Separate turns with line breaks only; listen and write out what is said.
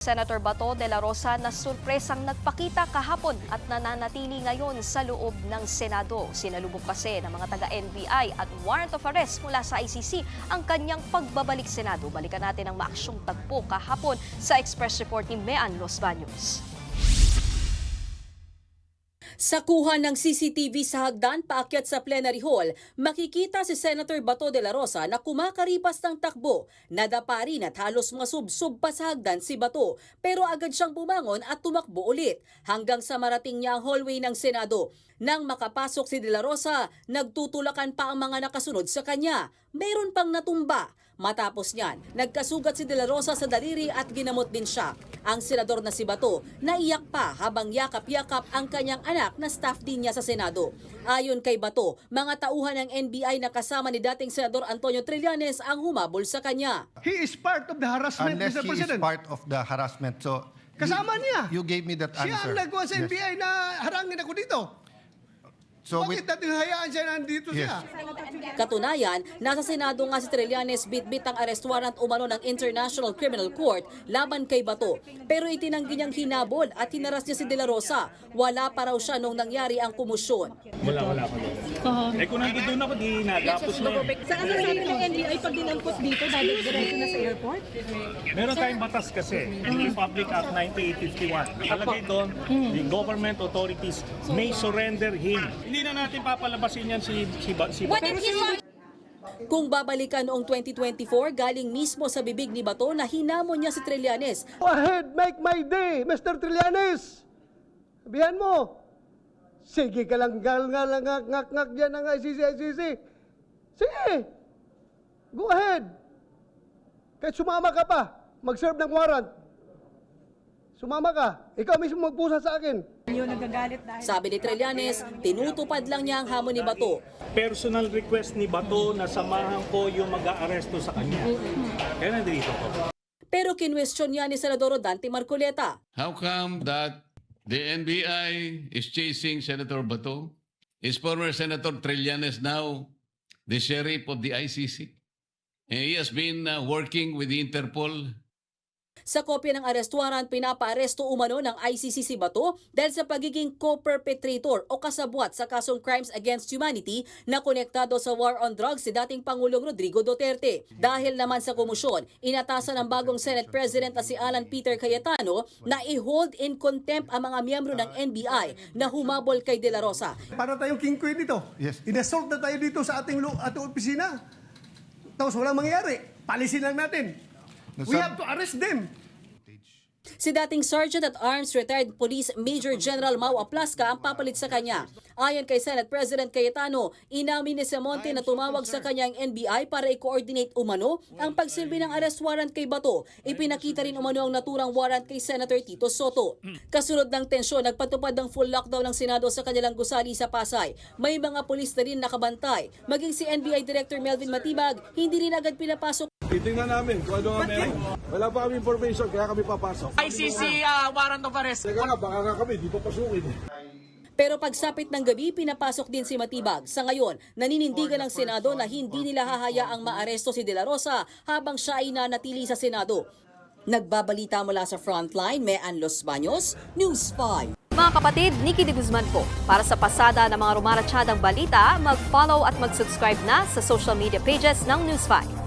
Senator Bato de la Rosa na surpresang nagpakita kahapon at nananatili ngayon sa loob ng Senado. Sinalubong kasi ng mga taga-NBI at warrant of arrest mula sa ICC ang kanyang pagbabalik Senado. Balikan natin ang maaksyong tagpo kahapon sa Express Report ni Mean Los Baños.
Sa kuha ng CCTV sa hagdan paakyat sa plenary hall, makikita si Senator Bato de la Rosa na kumakaripas ng takbo. Nadapa rin at halos masubsob pa sa hagdan si Bato, pero agad siyang bumangon at tumakbo ulit hanggang sa marating niya ang hallway ng Senado. Nang makapasok si de la Rosa, nagtutulakan pa ang mga nakasunod sa kanya. Mayroon pang natumba. Matapos niyan, nagkasugat si de la Rosa sa daliri at ginamot din siya. Ang senador na si Bato, naiyak pa habang yakap-yakap ang kanyang anak na staff din niya sa Senado. Ayon kay Bato, mga tauhan ng NBI na kasama ni dating Senador Antonio Trillanes ang humabol sa kanya.
He is part of the harassment,
Unless
Mr.
he
President.
is part of the harassment. So
Kasama niya.
You gave me that
Siya
answer.
ang nagawa sa
Yes.
NBI na harangin ako dito.
So
Bakit natin hayaan siya nandito siya?
Katunayan, nasa Senado nga si Trillanes bitbit ang arrest warrant umano ng International Criminal Court laban kay Bato. Pero itinanggi niyang hinabol at hinaras niya si de la Rosa. Wala pa raw siya nung nangyari ang kumusyon.
Wala ko doon. Kung nandito doon ako, di nagapos na yun.
Saan ang sabi ng NBI pag dinampot dito, diretso na sa airport?
Meron tayong batas kasi, Republic Act 9851. Nakalagay doon, the government authorities may surrender him. Hindi na natin papalabasin yan si
Kung babalikan noong 2024, galing mismo sa bibig ni Bato na hinamon niya si Trillanes.
Go ahead, make my day, Mr. Trillanes. Sabihan mo. Sige ka lang, ngak dyan ng ICC. Sige. Go ahead. Kahit sumama ka pa, mag-serve ng warrant. Sumama ka. Ikaw mismo magpusa sa akin.
Yun, nagagalit dahil.
Sabi ni Trillanes, tinutupad lang niya ang hamon ni Bato.
personal request ni Bato na samahan ko yung mag-aaresto sa kanya. Kaya nandito ko.
Pero kinwestiyon niya ni Senador Dante Marcoleta.
How come that the NBI is chasing Senator Bato? Is former Senator Trillanes now the sheriff of the ICC? And he has been working with the Interpol.
Sa kopya ng arrest warrant, pinapaaresto umano ng ICC si Bato dahil sa pagiging co-perpetrator o kasabwat sa kasong crimes against humanity na konektado sa war on drugs si dating Pangulong Rodrigo Duterte. Dahil naman sa komisyon, inatasan ng bagong Senate President na si Alan Peter Cayetano na i-hold in contempt ang mga miyembro ng NBI na humabol kay De La Rosa.
Para tayong king queen dito.
Yes.
Inassault na tayo dito sa ating opisina. Tapos walang mangyayari. Palisin lang natin. We have to arrest them.
Si dating Sergeant at Arms retired Police Major General Mau Aplasca ang papalit sa kanya. Ayon kay Senate President Cayetano, inamin ni Semonte na tumawag sa kanya ang NBI para i-coordinate umano ang pagsilbi ng arrest warrant kay Bato. Ipinakita rin umano ang naturang warrant kay Senator Tito Soto. Kasunod ng tensyon, nagpatupad ng full lockdown ng Senado sa kanilang gusali sa Pasay. May mga pulis na rin nakabantay. Maging si NBI Director Melvin Matibag, hindi rin agad pinapasok.
Titingnan namin kung ano nga meron. Wala pa kami information, kaya kami papasok.
ICC warrant of arrest.
Teka nga, baka nga kami, di pa pasukin.
Pero pagsapit ng gabi, pinapasok din si Matibag. Sa ngayon, naninindigan ng Senado na hindi nila hahayaang maaresto si De La Rosa habang siya ay nanatili sa Senado. Nagbabalita mula sa Frontline, Mean Los Baños, News 5.
Mga kapatid, Nikki de Guzman po. Para sa pasada ng mga rumaratsyadang balita, mag-follow at mag-subscribe na sa social media pages ng News 5.